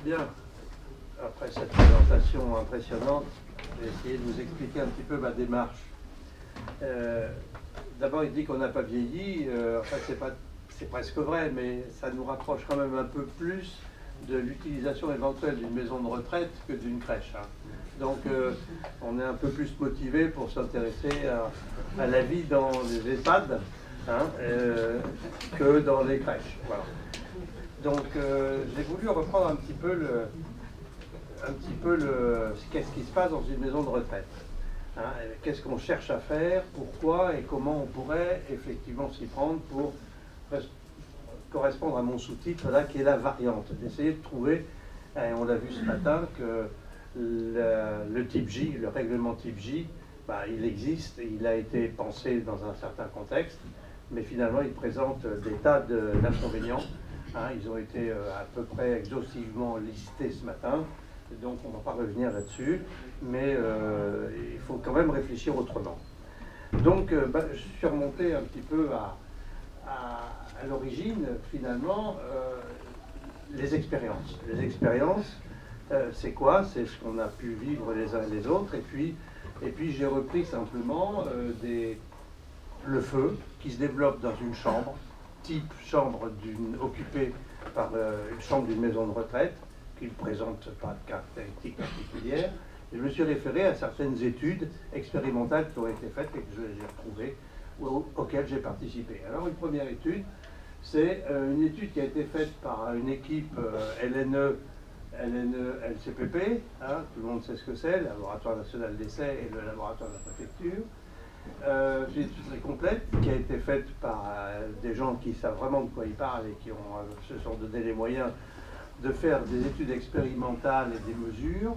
Bien, après cette présentation impressionnante, je vais essayer de vous expliquer un petit peu ma démarche. D'abord, il dit qu'on n'a pas vieilli. En fait, c'est presque vrai, mais ça nous rapproche quand même un peu plus de l'utilisation éventuelle d'une maison de retraite que d'une crèche. Hein. Donc, on est un peu plus motivé pour s'intéresser à la vie dans les EHPAD hein, que dans les crèches. Voilà. Donc, j'ai voulu reprendre un petit peu qu'est-ce qui se passe dans une maison de retraite. Hein, qu'est-ce qu'on cherche à faire, pourquoi et comment on pourrait effectivement s'y prendre pour correspondre à mon sous-titre là qui est la variante. D'essayer de trouver, et on l'a vu ce matin, que le type J, le règlement type J, il existe, il a été pensé dans un certain contexte, mais finalement il présente des tas d'inconvénients. Hein, ils ont été à peu près exhaustivement listés ce matin, donc on ne va pas revenir là-dessus, mais il faut quand même réfléchir autrement. Donc je suis remonté un petit peu à l'origine, finalement, les expériences. Les expériences, c'est quoi? C'est ce qu'on a pu vivre les uns et les autres, et puis j'ai repris simplement le feu qui se développe dans une chambre, type chambre occupée par une chambre d'une maison de retraite, qui ne présente pas de caractéristiques particulières. Et je me suis référé à certaines études expérimentales qui ont été faites et que j'ai retrouvées, auxquelles j'ai participé. Alors une première étude, c'est une étude qui a été faite par une équipe LNE, LCPP, hein, tout le monde sait ce que c'est, le Laboratoire National d'Essai et le Laboratoire de la Préfecture. C'est une étude très complète qui a été faite par des gens qui savent vraiment de quoi ils parlent et qui se sont donné les moyens de faire des études expérimentales et des mesures.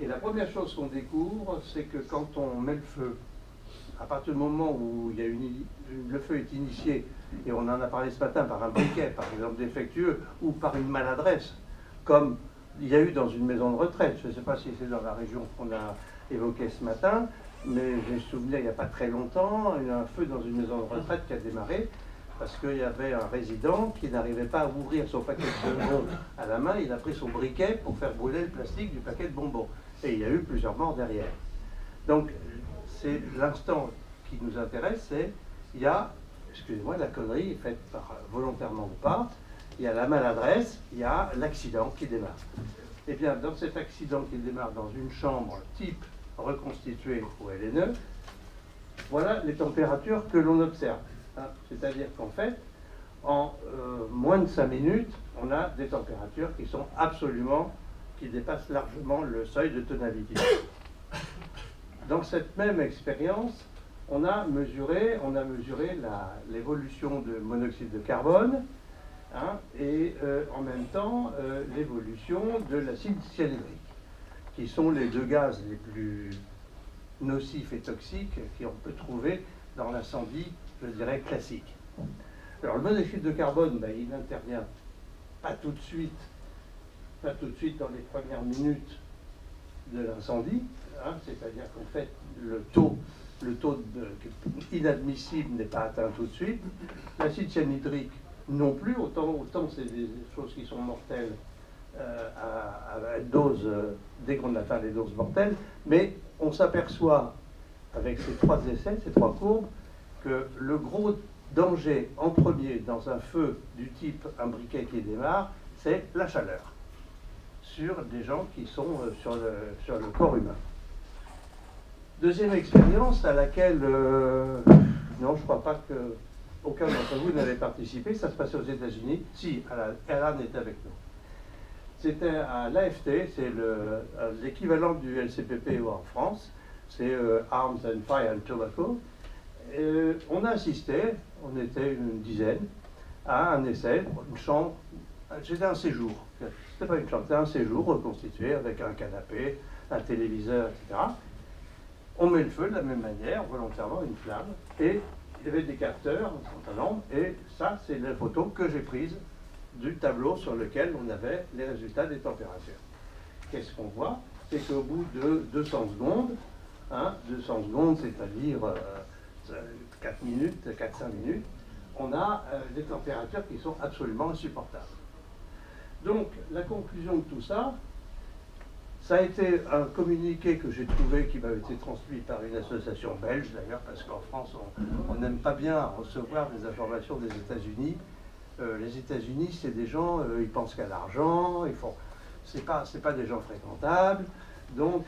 Et la première chose qu'on découvre, c'est que quand on met le feu, à partir du moment où il y a le feu est initié, et on en a parlé ce matin par un briquet, par exemple défectueux, ou par une maladresse, comme il y a eu dans une maison de retraite, je ne sais pas si c'est dans la région qu'on a évoquée ce matin, mais j'ai souvenir il n'y a pas très longtemps, il y a eu un feu dans une maison de retraite qui a démarré, parce qu'il y avait un résident qui n'arrivait pas à ouvrir son paquet de bonbons à la main, il a pris son briquet pour faire brûler le plastique du paquet de bonbons. Et il y a eu plusieurs morts derrière. Donc, c'est l'instant qui nous intéresse, c'est, il y a, excusez-moi, la connerie faite volontairement ou pas, il y a la maladresse, il y a l'accident qui démarre. Et bien, dans cet accident qui démarre dans une chambre type reconstituée au LNE, voilà les températures que l'on observe. Hein. C'est-à-dire qu'en fait, en moins de 5 minutes, on a des températures qui dépassent largement le seuil de tonalité. Dans cette même expérience, on a mesuré l'évolution de monoxyde de carbone hein, et en même temps l'évolution de l'acide cyanhydrique, qui sont les deux gaz les plus nocifs et toxiques qu'on peut trouver dans l'incendie, je dirais, classique. Alors le monoxyde de carbone, il n'intervient pas tout de suite dans les premières minutes de l'incendie, hein, c'est-à-dire qu'en fait le taux inadmissible n'est pas atteint tout de suite. L'acide cyanhydrique non plus, autant c'est des choses qui sont mortelles à dose, dès qu'on atteint les doses mortelles, mais on s'aperçoit avec ces trois essais, ces trois courbes, que le gros danger en premier dans un feu du type un briquet qui démarre, c'est la chaleur sur des gens qui sont sur le corps humain. Deuxième expérience à laquelle, non, je ne crois pas qu'aucun d'entre vous n'avait participé, ça se passait aux États-Unis. Si, Alan était avec nous. C'était à l'AFT, c'est l'équivalent du LCPP en France, c'est Arms and Fire and Tobacco. On a assisté, on était une dizaine, à un essai, une chambre, c'était un séjour. C'était pas une chambre, c'était un séjour reconstitué avec un canapé, un téléviseur, etc. On met le feu de la même manière, volontairement, une flamme, et il y avait des capteurs, un certain nombre, et ça, c'est la photo que j'ai prise du tableau sur lequel on avait les résultats des températures. Qu'est-ce qu'on voit? C'est qu'au bout de 200 secondes, 200 secondes, c'est-à-dire 4 minutes, 4-5 minutes, on a des températures qui sont absolument insupportables. Donc, la conclusion de tout ça, ça a été un communiqué que j'ai trouvé qui m'avait été transmis par une association belge d'ailleurs, parce qu'en France, on n'aime pas bien recevoir des informations des États-Unis. Les États-Unis, c'est des gens, ils pensent qu'à l'argent, c'est pas des gens fréquentables. Donc,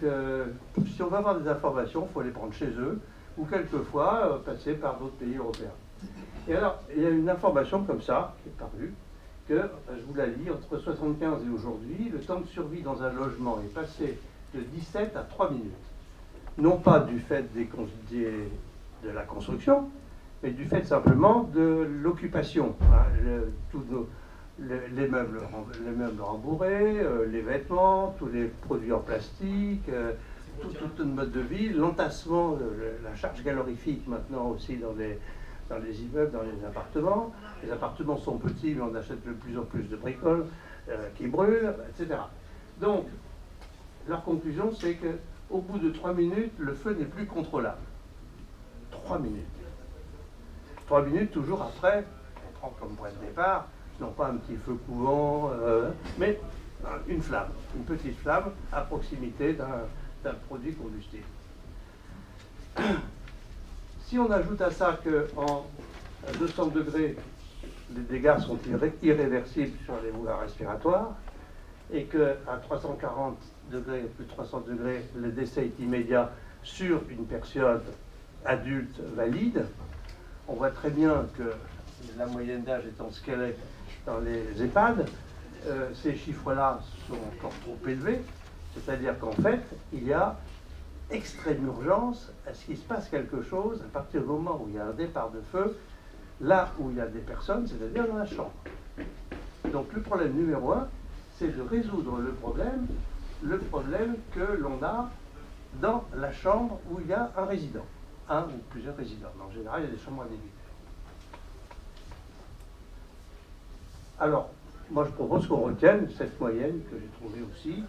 si on veut avoir des informations, il faut les prendre chez eux, ou quelquefois passer par d'autres pays européens. Et alors, il y a une information comme ça, qui est parue, que, je vous la lis, entre 1975 et aujourd'hui, le temps de survie dans un logement est passé de 17 à 3 minutes. Non pas du fait de la construction, mais du fait simplement de l'occupation. Les meubles rembourrés, les vêtements, tous les produits en plastique, tout notre mode de vie, l'entassement, la charge calorifique maintenant aussi dans les immeubles, dans les appartements. Les appartements sont petits, mais on achète de plus en plus de bricoles qui brûlent, etc. Donc, leur conclusion, c'est qu'au bout de 3 minutes, le feu n'est plus contrôlable. 3 minutes. 3 minutes, toujours après, on prend comme point de départ, non pas un petit feu couvant, mais une flamme, une petite flamme à proximité d'un produit combustible. Si on ajoute à ça qu'en 200 degrés, les dégâts sont irréversibles sur les voies respiratoires, et qu'à 340 degrés, plus de 300 degrés, le décès est immédiat sur une personne adulte valide, on voit très bien que la moyenne d'âge étant ce qu'elle est dans les EHPAD, ces chiffres-là sont encore trop élevés, c'est-à-dire qu'en fait, il y a extrême urgence à ce qu'il se passe quelque chose à partir du moment où il y a un départ de feu, là où il y a des personnes, c'est-à-dire dans la chambre. Donc le problème numéro 1, c'est de résoudre le problème que l'on a dans la chambre où il y a un résident, un ou plusieurs résidents. En général, il y a des chambres individuelles. Alors, moi je propose qu'on retienne cette moyenne que j'ai trouvée aussi.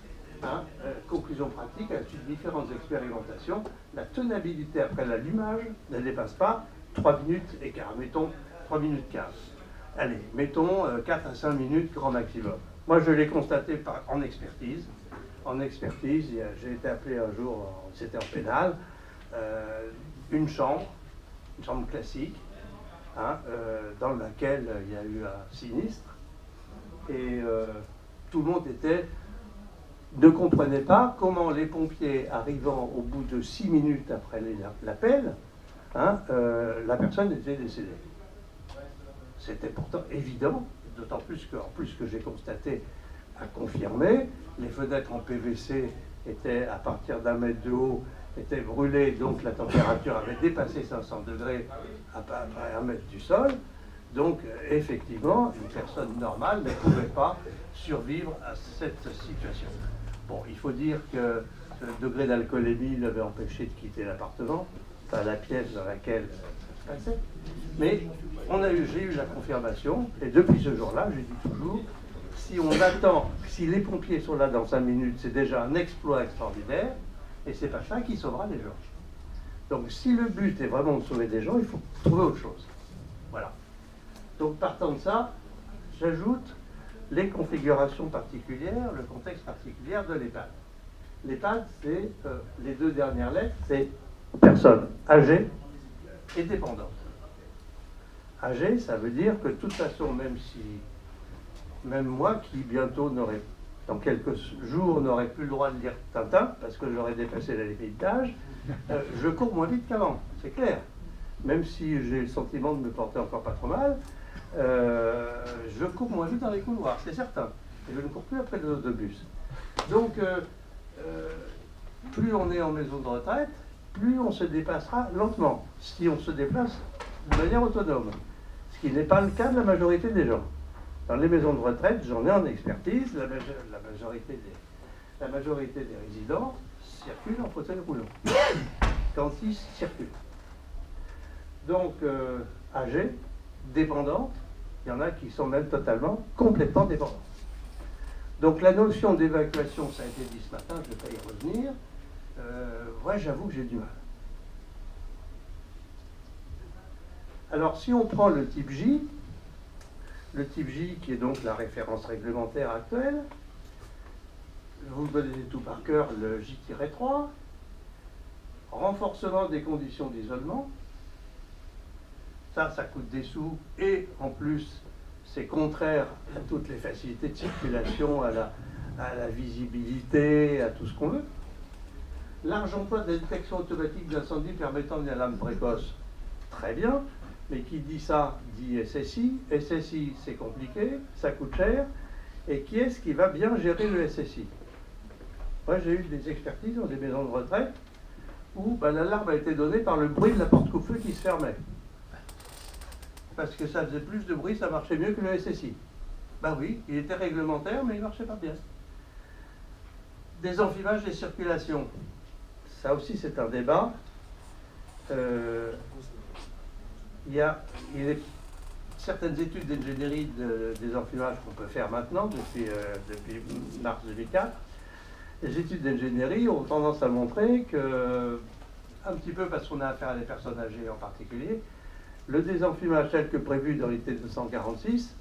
Conclusion pratique, à la suite de différentes expérimentations, la tenabilité après l'allumage ne dépasse pas 3 minutes et quart, mettons 3 minutes 15. Allez, mettons 4 à 5 minutes grand maximum. Moi je l'ai constaté en expertise. En expertise, j'ai été appelé un jour, c'était en pénal, une chambre classique, dans laquelle il y a eu un sinistre, et tout le monde ne comprenait pas comment les pompiers, arrivant au bout de 6 minutes après l'appel, la personne était décédée. C'était pourtant évident, d'autant plus que j'ai constaté à confirmer, les fenêtres en PVC étaient, à partir d'1 mètre de haut, étaient brûlées, donc la température avait dépassé 500 degrés à peu près 1 mètre du sol. Donc, effectivement, une personne normale ne pouvait pas survivre à cette situation. Bon, il faut dire que le degré d'alcoolémie l'avait empêché de quitter l'appartement, enfin la pièce dans laquelle ça se passait. Mais j'ai eu la confirmation, et depuis ce jour-là, je dis toujours, si on attend, si les pompiers sont là dans 5 minutes, c'est déjà un exploit extraordinaire, et c'est pas ça qui sauvera les gens. Donc, si le but est vraiment de sauver des gens, il faut trouver autre chose. Voilà. Donc, partant de ça, j'ajoute les configurations particulières, le contexte particulier de l'EHPAD. L'EHPAD, c'est les 2 dernières lettres, c'est personne âgée et dépendante. Âgée, ça veut dire que de toute façon, même moi qui bientôt dans quelques jours, n'aurai plus le droit de lire Tintin, parce que j'aurai dépassé la limite d'âge, je cours moins vite qu'avant, c'est clair. Même si j'ai le sentiment de me porter encore pas trop mal, je cours moins vite dans les couloirs, c'est certain. Et je ne cours plus après les autobus. Donc, plus on est en maison de retraite, plus on se déplacera lentement, si on se déplace de manière autonome. Ce qui n'est pas le cas de la majorité des gens. Dans les maisons de retraite, j'en ai en expertise, la majorité des résidents circulent en fauteuil roulant, quand ils circulent. Donc, âgés, dépendantes, il y en a qui sont même complètement dépendantes. Donc la notion d'évacuation, ça a été dit ce matin, je ne vais pas y revenir, moi j'avoue que j'ai du mal. Alors si on prend le type J, Le type J, qui est donc la référence réglementaire actuelle. Vous connaissez tout par cœur, le J-3. Renforcement des conditions d'isolement. Ça coûte des sous. Et en plus, c'est contraire à toutes les facilités de circulation, à la visibilité, à tout ce qu'on veut. Large emploi de la détection automatique d'incendie permettant une alarme précoce. Très bien. Mais qui dit ça dit SSI. SSI, c'est compliqué, ça coûte cher. Et qui est-ce qui va bien gérer le SSI? Moi, j'ai eu des expertises dans des maisons de retraite où l'alarme a été donnée par le bruit de la porte coupe-feu qui se fermait. Parce que ça faisait plus de bruit, ça marchait mieux que le SSI. Ben oui, il était réglementaire, mais il ne marchait pas bien. Désenfumage des circulations. Ça aussi, c'est un débat. Il y a certaines études d'ingénierie de désenfumage qu'on peut faire maintenant, depuis mars 2004. Les études d'ingénierie ont tendance à montrer que, un petit peu parce qu'on a affaire à des personnes âgées en particulier, le désenfumage tel que prévu dans l'IT 246,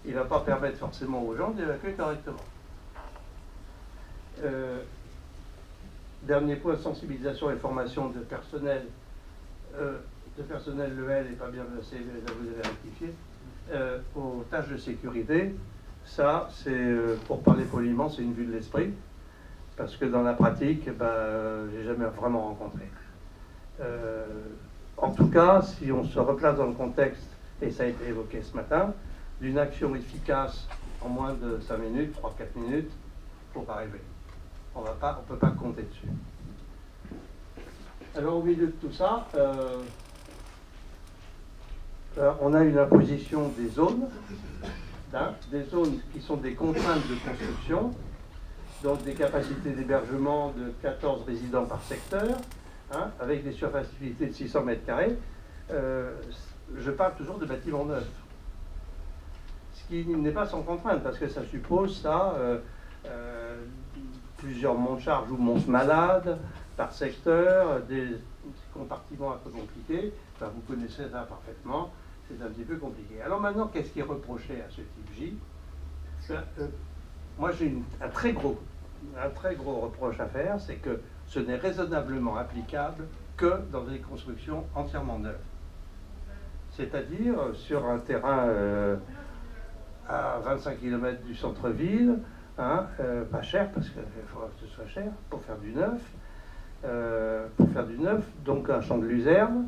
il ne va pas permettre forcément aux gens d'évacuer correctement. Dernier point, sensibilisation et formation de personnel. Le L n'est pas bien placé, là vous avez rectifié, aux tâches de sécurité. Ça, c'est, pour parler poliment, c'est une vue de l'esprit, parce que dans la pratique, j'ai jamais vraiment rencontré. En tout cas, si on se replace dans le contexte, et ça a été évoqué ce matin, d'une action efficace en moins de 5 minutes, 3-4 minutes, il ne faut pas rêver. On ne peut pas compter dessus. Alors au milieu de tout ça, on a une imposition des zones qui sont des contraintes de construction, donc des capacités d'hébergement de 14 résidents par secteur, avec des surfaces d'utilité de 600 mètres carrés. Je parle toujours de bâtiments neufs, ce qui n'est pas sans contrainte, parce que ça suppose plusieurs monts de charge ou monts malades par secteur, des compartiments un peu compliqués. Enfin, vous connaissez ça parfaitement, c'est un petit peu compliqué. Alors maintenant, qu'est-ce qui est reproché à ce type J? Moi, j'ai un très gros reproche à faire, c'est que ce n'est raisonnablement applicable que dans des constructions entièrement neuves. C'est-à-dire sur un terrain à 25 km du centre-ville, pas cher, parce qu'il faudra que ce soit cher, pour faire du neuf. Donc un champ de luzerne,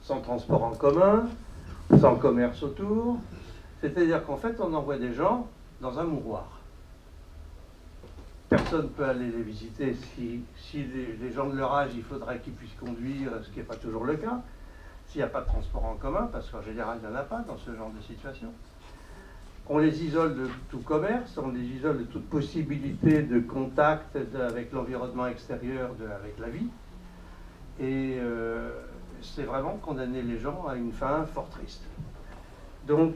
sans transport en commun, sans commerce autour. C'est-à-dire qu'en fait, on envoie des gens dans un mouroir. Personne ne peut aller les visiter. Si les gens de leur âge, il faudrait qu'ils puissent conduire, ce qui n'est pas toujours le cas. S'il n'y a pas de transport en commun, parce qu'en général, il n'y en a pas dans ce genre de situation. On les isole de tout commerce, on les isole de toute possibilité de contact avec l'environnement extérieur, avec la vie. Et c'est vraiment condamner les gens à une fin fort triste. Donc,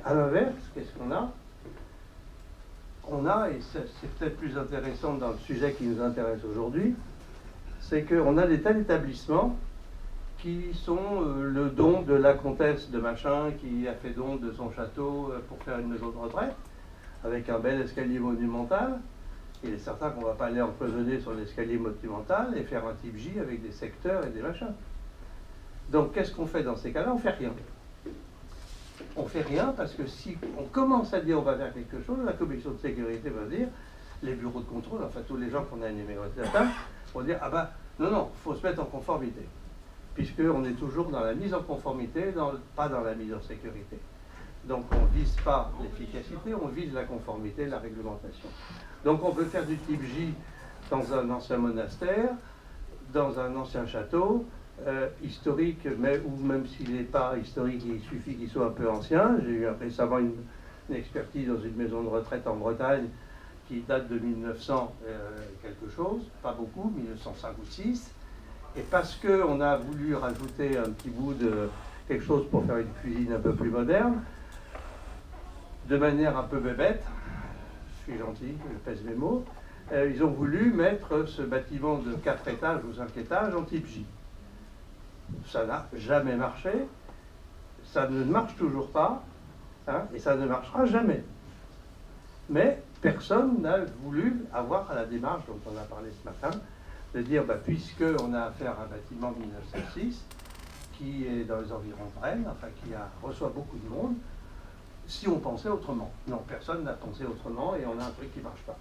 à l'inverse, qu'est-ce qu'on a? On a, et c'est peut-être plus intéressant dans le sujet qui nous intéresse aujourd'hui, c'est qu'on a des tas d'établissements qui sont le don de la comtesse de machin qui a fait don de son château pour faire une maison de retraite, avec un bel escalier monumental. Il est certain qu'on ne va pas aller empoisonner sur l'escalier monumental et faire un type J avec des secteurs et des machins. Donc qu'est-ce qu'on fait dans ces cas-là? On ne fait rien. On ne fait rien parce que si on commence à dire on va faire quelque chose, la commission de sécurité va dire, les bureaux de contrôle, enfin tous les gens qu'on a énumérés à la table, vont dire ah ben non, il faut se mettre en conformité. Puisqu'on est toujours dans la mise en conformité, pas dans la mise en sécurité. Donc on ne vise pas l'efficacité, on vise la conformité, la réglementation. Donc on peut faire du type J dans un ancien monastère, dans un ancien château, historique, ou même s'il n'est pas historique, il suffit qu'il soit un peu ancien. J'ai eu récemment une expertise dans une maison de retraite en Bretagne qui date de 1900 quelque chose, pas beaucoup, 1905 ou 6. Et parce qu'on a voulu rajouter un petit bout de quelque chose pour faire une cuisine un peu plus moderne, de manière un peu bébête, je suis gentil, je pèse mes mots, ils ont voulu mettre ce bâtiment de 4 étages ou 5 étages en type J. Ça n'a jamais marché, ça ne marche toujours pas. hein, et ça ne marchera jamais. Mais personne n'a voulu avoir à la démarche dont on a parlé ce matin, de dire, bah, puisqu'on a affaire à un bâtiment de 1906, qui est dans les environs de Rennes, enfin reçoit beaucoup de monde, si on pensait autrement. Non, personne n'a pensé autrement et on a un truc qui ne marche pas.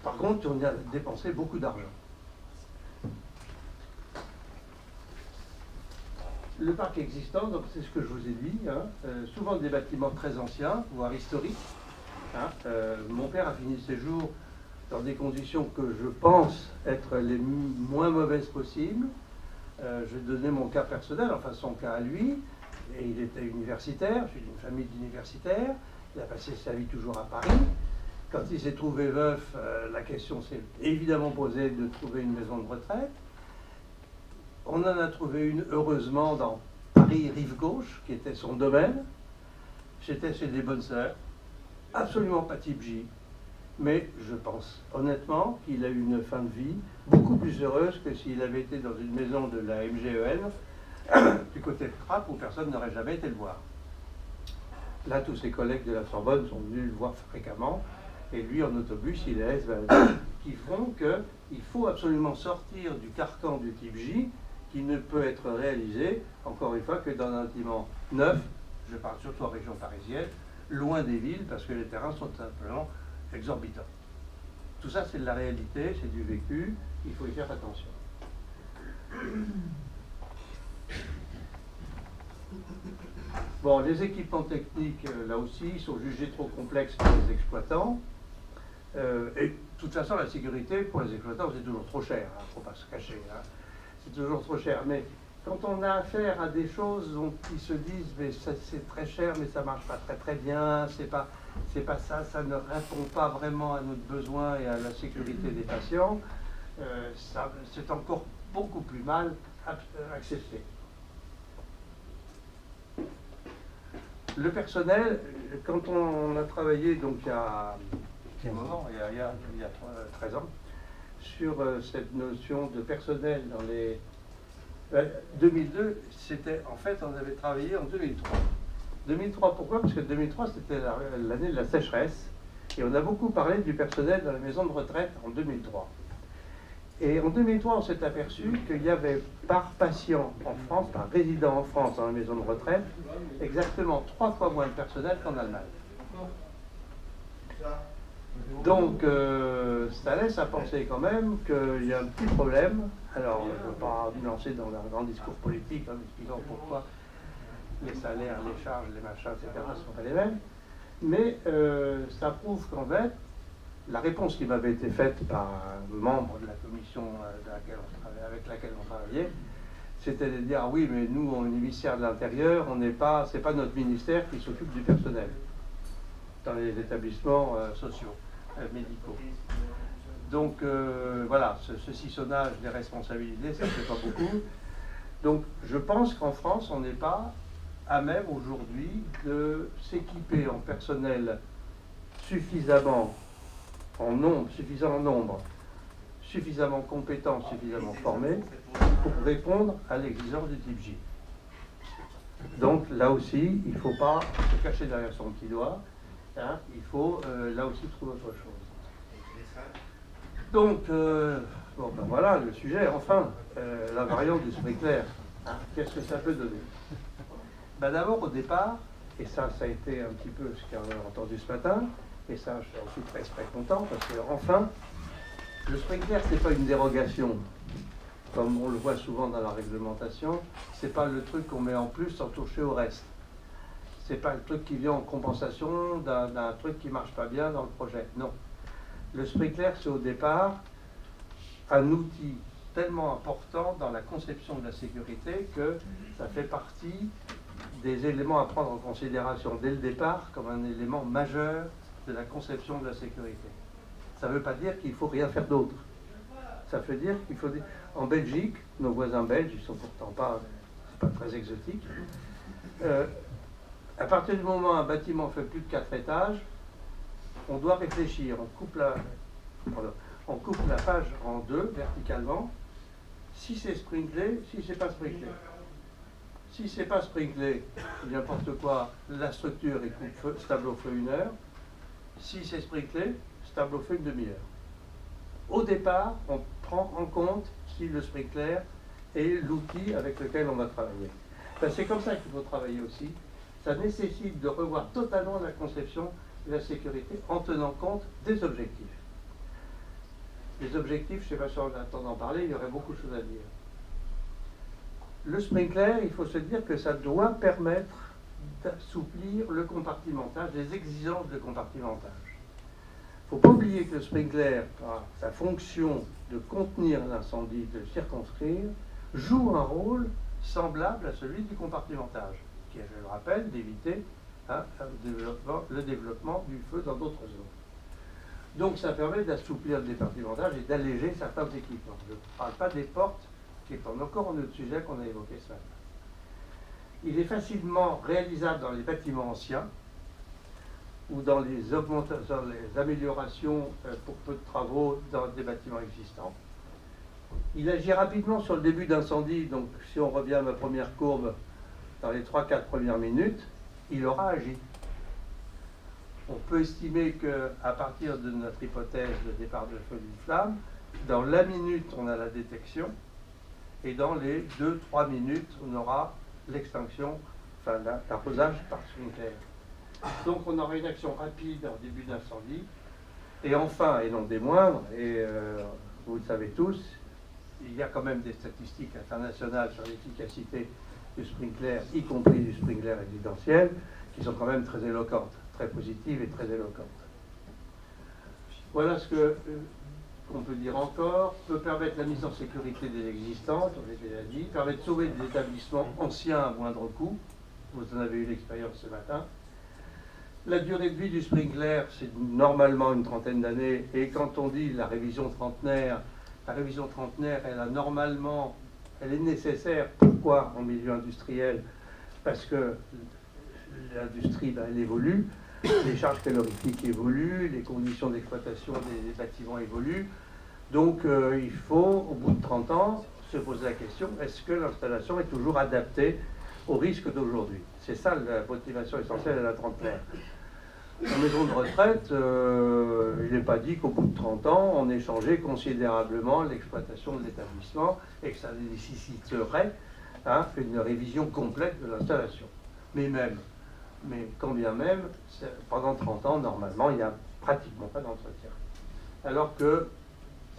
Par contre, on a dépensé beaucoup d'argent. Le parc existant, donc c'est ce que je vous ai dit, hein, souvent des bâtiments très anciens, voire historiques. Hein, mon père a fini ses jours dans des conditions que je pense être les moins mauvaises possibles. Je vais donner mon cas personnel, enfin son cas à lui. Et il était universitaire, je suis d'une famille d'universitaires. Il a passé sa vie toujours à Paris. Quand il s'est trouvé veuf, la question s'est évidemment posée de trouver une maison de retraite. On en a trouvé une, heureusement, dans Paris Rive-Gauche, qui était son domaine. J'étais chez des bonnes sœurs, absolument pas type J. Mais je pense honnêtement qu'il a eu une fin de vie beaucoup plus heureuse que s'il avait été dans une maison de la MGEN, du côté de Trappes, où personne n'aurait jamais été le voir. Là, tous ses collègues de la Sorbonne sont venus le voir fréquemment, et lui, en autobus, il est qui font qu'il faut absolument sortir du carcan du type J, qui ne peut être réalisé, encore une fois, que dans un bâtiment neuf, je parle surtout en région parisienne, loin des villes, parce que les terrains sont simplement exorbitants. Tout ça, c'est de la réalité, c'est du vécu, il faut y faire attention. Bon, les équipements techniques, là aussi, sont jugés trop complexes pour les exploitants. Et de toute façon, la sécurité, pour les exploitants, c'est toujours trop cher, il ne faut pas se cacher. Hein. C'est toujours trop cher. Mais quand on a affaire à des choses dont ils se disent, mais c'est très cher, mais ça ne marche pas très très bien, c'est pas ça, ça ne répond pas vraiment à notre besoin et à la sécurité des patients, c'est encore beaucoup plus mal accepté. Le personnel, quand on a travaillé donc il y a 13 ans, sur cette notion de personnel dans les 2002, c'était en fait on avait travaillé en 2003. 2003 pourquoi? Parce que 2003 c'était l'année de la sécheresse et on a beaucoup parlé du personnel dans les maisons de retraite en 2003. Et en 2003 on s'est aperçu qu'il y avait par patient en France, par résident en France dans les maisons de retraite, exactement 3 fois moins de personnel qu'en Allemagne. Donc, ça laisse à penser quand même qu'il y a un petit problème. Alors, je ne veux pas me lancer dans un grand discours politique en expliquant pourquoi les salaires, les charges, les machins, etc. ne sont pas les mêmes. Mais ça prouve qu'en fait, la réponse qui m'avait été faite par un membre de la commission avec laquelle on travaillait, c'était de dire, ah oui, mais nous, on est ministère de l'Intérieur, c'est pas notre ministère qui s'occupe du personnel dans les établissements sociaux, médicaux. Donc voilà, ce sissonnage des responsabilités, ça ne fait pas beaucoup. Donc je pense qu'en France, on n'est pas à même aujourd'hui de s'équiper en personnel suffisamment en nombre, suffisamment compétent, suffisamment formé pour répondre à l'exigence du type J. Donc là aussi, il ne faut pas se cacher derrière son petit doigt. Hein, il faut là aussi trouver autre chose. Donc, bon, ben voilà le sujet. Enfin, la variante du sprinkler. Hein, qu'est-ce que ça peut donner? Ben d'abord, au départ, et ça a été un petit peu ce qu'on a entendu ce matin, et ça, j'en suis très très content, parce que enfin, le sprinkler, ce n'est pas une dérogation, comme on le voit souvent dans la réglementation. C'est pas le truc qu'on met en plus sans toucher au reste. C'est pas le truc qui vient en compensation d'un truc qui marche pas bien dans le projet. Non. Le sprinkler, c'est au départ un outil tellement important dans la conception de la sécurité que ça fait partie des éléments à prendre en considération dès le départ comme un élément majeur de la conception de la sécurité. Ça ne veut pas dire qu'il ne faut rien faire d'autre. Ça veut dire qu'il faut... En Belgique, nos voisins belges, ils ne sont pourtant pas, c'est pas très exotique, à partir du moment où un bâtiment fait plus de 4 étages, on doit réfléchir. On coupe la page en 2 verticalement, si c'est sprinklé, si c'est pas sprinklé. Si c'est pas sprinklé, n'importe quoi, la structure est coupe-feu, stable au feu 1 heure. Si c'est sprinklé, stable au feu 1 demi-heure. Au départ, on prend en compte si le sprinkler est l'outil avec lequel on va travailler. Ben, c'est comme ça qu'il faut travailler aussi. Ça nécessite de revoir totalement la conception de la sécurité en tenant compte des objectifs. Les objectifs, je ne sais pas si on a le temps d'en parler, il y aurait beaucoup de choses à dire. Le sprinkler, il faut se dire que ça doit permettre d'assouplir le compartimentage, les exigences de compartimentage. Il ne faut pas oublier que le sprinkler, par sa fonction de contenir l'incendie, de circonscrire, joue un rôle semblable à celui du compartimentage, qui est, je le rappelle, d'éviter le développement du feu dans d'autres zones. Donc ça permet d'assouplir le compartimentage et d'alléger certains équipements. Je ne parle pas des portes, qui est encore un autre sujet qu'on a évoqué ce matin. Il est facilement réalisable dans les bâtiments anciens ou dans les améliorations pour peu de travaux dans des bâtiments existants. Il agit rapidement sur le début d'incendie, donc si on revient à ma première courbe, dans les 3-4 premières minutes, il aura agi. On peut estimer qu'à partir de notre hypothèse de départ de feu d'une flamme, dans la minute, on a la détection, et dans les 2-3 minutes, on aura l'extinction, enfin l'arrosage par sprinkler. Donc on aura une action rapide en début d'incendie. Et enfin, et non des moindres, et vous le savez tous, il y a quand même des statistiques internationales sur l'efficacité du sprinkler, y compris du sprinkler résidentiel, qui sont quand même très éloquentes, très positives et très éloquentes. Voilà ce qu'on peut dire encore. Peut permettre la mise en sécurité des existantes, on l'a déjà dit, permet de sauver des établissements anciens à moindre coût. Vous en avez eu l'expérience ce matin. La durée de vie du sprinkler, c'est normalement une trentaine d'années. Et quand on dit la révision trentenaire, elle est nécessaire. Pourquoi en milieu industriel? Parce que l'industrie, elle évolue, les charges calorifiques évoluent, les conditions d'exploitation des bâtiments évoluent. Donc il faut, au bout de 30 ans, se poser la question, est-ce que l'installation est toujours adaptée aux risques d'aujourd'hui? C'est ça la motivation essentielle à la trentenaire. En maison de retraite, il n'est pas dit qu'au bout de 30 ans, on ait changé considérablement l'exploitation de l'établissement et que ça nécessiterait une révision complète de l'installation. Mais quand bien même, pendant 30 ans, normalement, il n'y a pratiquement pas d'entretien. Alors que,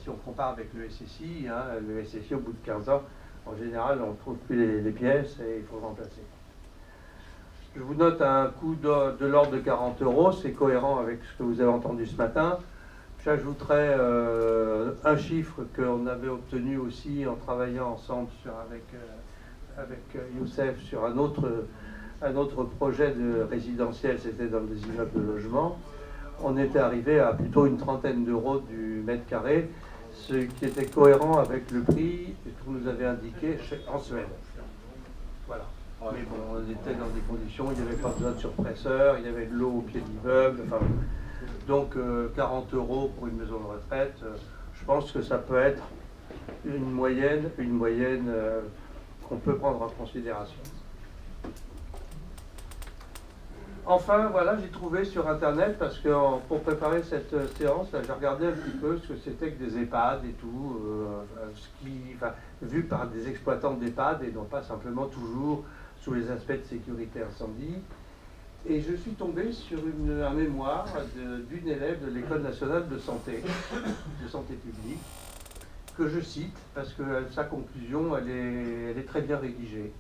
si on compare avec le SSI, le SSI, au bout de 15 ans, en général, on ne trouve plus les pièces et il faut remplacer. Je vous note un coût de l'ordre de 40 €, c'est cohérent avec ce que vous avez entendu ce matin. J'ajouterai un chiffre qu'on avait obtenu aussi en travaillant ensemble avec Youssef sur un autre projet de résidentiel, c'était dans des immeubles de logement. On était arrivé à plutôt une trentaine d'euros du mètre carré, ce qui était cohérent avec le prix que nous avait indiqué en Suède. Voilà. Mais bon, on était dans des conditions, il n'y avait pas besoin de surpresseur, il y avait de l'eau au pied de l'immeuble. Enfin, donc 40 € pour une maison de retraite, je pense que ça peut être une moyenne qu'on peut prendre en considération. Enfin, voilà, j'ai trouvé sur Internet, parce que pour préparer cette séance, j'ai regardé un petit peu ce que c'était que des EHPAD et tout, vu par des exploitants d'EHPAD et non pas simplement toujours sous les aspects de sécurité incendie. Et je suis tombé sur un mémoire d'une élève de l'École nationale de santé publique, que je cite, parce que sa conclusion, elle est très bien rédigée.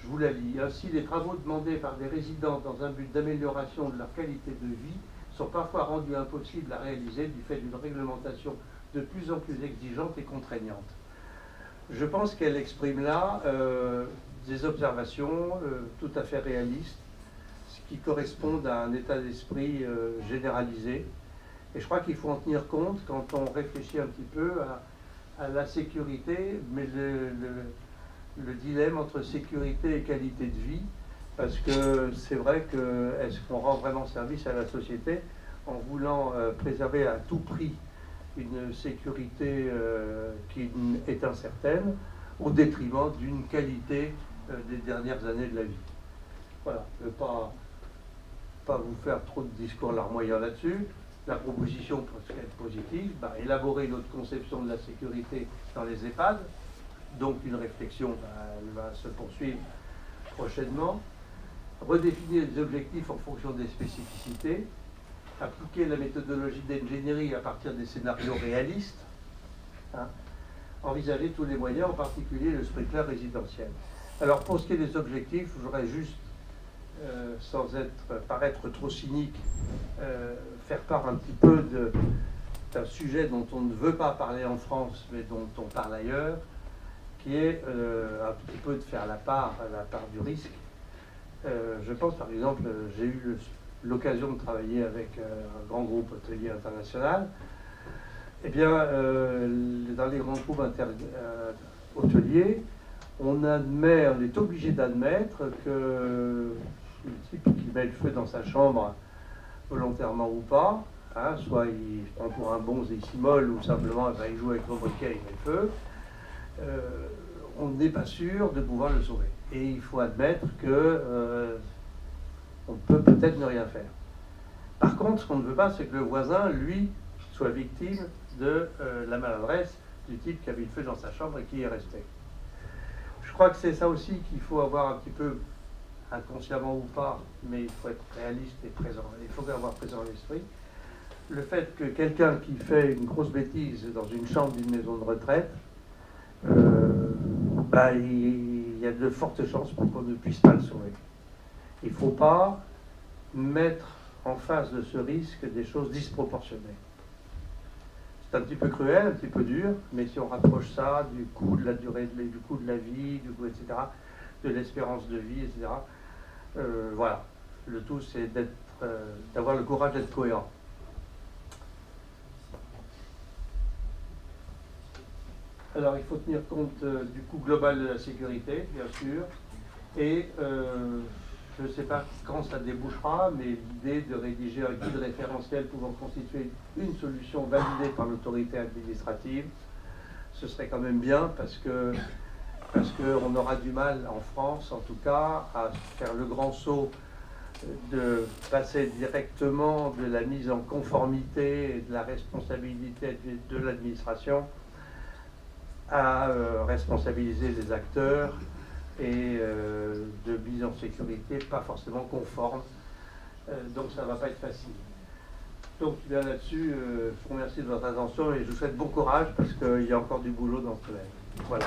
Je vous la lis. Ainsi, les travaux demandés par des résidents dans un but d'amélioration de leur qualité de vie sont parfois rendus impossibles à réaliser du fait d'une réglementation de plus en plus exigeante et contraignante. Je pense qu'elle exprime là des observations tout à fait réalistes, qui correspondent à un état d'esprit généralisé. Et je crois qu'il faut en tenir compte quand on réfléchit un petit peu à la sécurité, mais le dilemme entre sécurité et qualité de vie, parce que c'est vrai que est-ce qu'on rend vraiment service à la société en voulant préserver à tout prix une sécurité qui est incertaine, au détriment d'une qualité des dernières années de la vie. Voilà, je ne vais pas vous faire trop de discours larmoyants là-dessus. La proposition peut être positive, élaborer une autre conception de la sécurité dans les EHPAD, donc une réflexion elle va se poursuivre prochainement. Redéfinir les objectifs en fonction des spécificités, appliquer la méthodologie d'ingénierie à partir des scénarios réalistes, hein, envisager tous les moyens, en particulier le sprinkler résidentiel. Alors pour ce qui est des objectifs, je voudrais juste, sans paraître trop cynique, faire part un petit peu d'un sujet dont on ne veut pas parler en France, mais dont on parle ailleurs, qui est un petit peu de faire la part du risque. Je pense par exemple, j'ai eu l'occasion de travailler avec un grand groupe hôtelier international. Eh bien, dans les grands groupes hôteliers, on est obligé d'admettre que le type qui met le feu dans sa chambre, volontairement ou pas, hein, soit il se prend pour un bonze et il s'immole, ou simplement il joue avec son briquet et il met le feu, on n'est pas sûr de pouvoir le sauver. Et il faut admettre que on peut peut-être ne rien faire. Par contre, ce qu'on ne veut pas, c'est que le voisin, lui, soit victime de la maladresse du type qui a mis le feu dans sa chambre et qui est resté. Je crois que c'est ça aussi qu'il faut avoir un petit peu, inconsciemment ou pas, mais il faut être réaliste et présent. Il faut avoir présent à l'esprit le fait que quelqu'un qui fait une grosse bêtise dans une chambre d'une maison de retraite, il y a de fortes chances pour qu'on ne puisse pas le sauver. Il ne faut pas mettre en face de ce risque des choses disproportionnées. C'est un petit peu cruel, un petit peu dur, mais si on rapproche ça du coût de la durée, du coût de la vie, du coût, etc., de l'espérance de vie, etc., voilà. Le tout, c'est d'avoir le courage d'être cohérent. Alors, il faut tenir compte du coût global de la sécurité, bien sûr, et je ne sais pas quand ça débouchera, mais l'idée de rédiger un guide référentiel pouvant constituer une solution validée par l'autorité administrative, ce serait quand même bien parce qu'on aura du mal en France, en tout cas, à faire le grand saut de passer directement de la mise en conformité et de la responsabilité de l'administration à responsabiliser les acteurs et de mise en sécurité pas forcément conforme. Donc ça ne va pas être facile. Donc bien là-dessus, je vous remercie de votre attention et je vous souhaite bon courage parce qu'il y a encore du boulot dans ce domaine. Voilà.